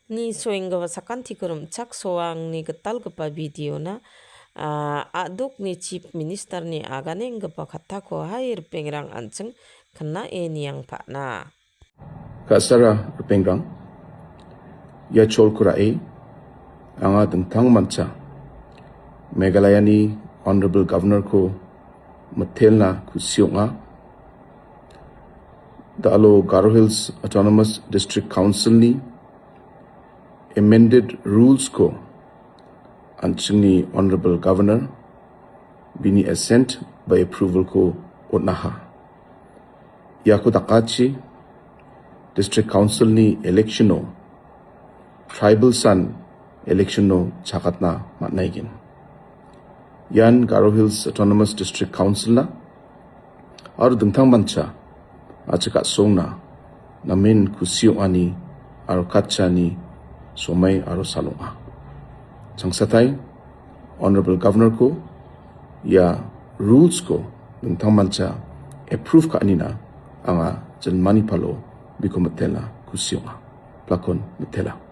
ni soinggawa sakanti kurum cak soang ni getalgipa video na aduk ni chief minister ni aganenggipa khattako hai rpengrang ancheng kena niang pakna. Kasara rpengrang ya chol kurai anga tentang manca Meghalaya ni Honorable Governor ko mathelna kusiunga the Alo Garo Hills Autonomous District Council ni amended rules ko anchini Honorable Governor bini assent by approval ko onaha yaku takachi District Council ni election no tribal san election no chakatna matnaigin yan Garo Hills Autonomous District Council na aru dengtang mancha achaka songna namin kusiyo ani aru katcha ni somai aru salunga changsatai Honorable Governor ko ya rules ko dengtang mancha approve ka anina anga janmani palo biko metela kusiyo nga plakon metela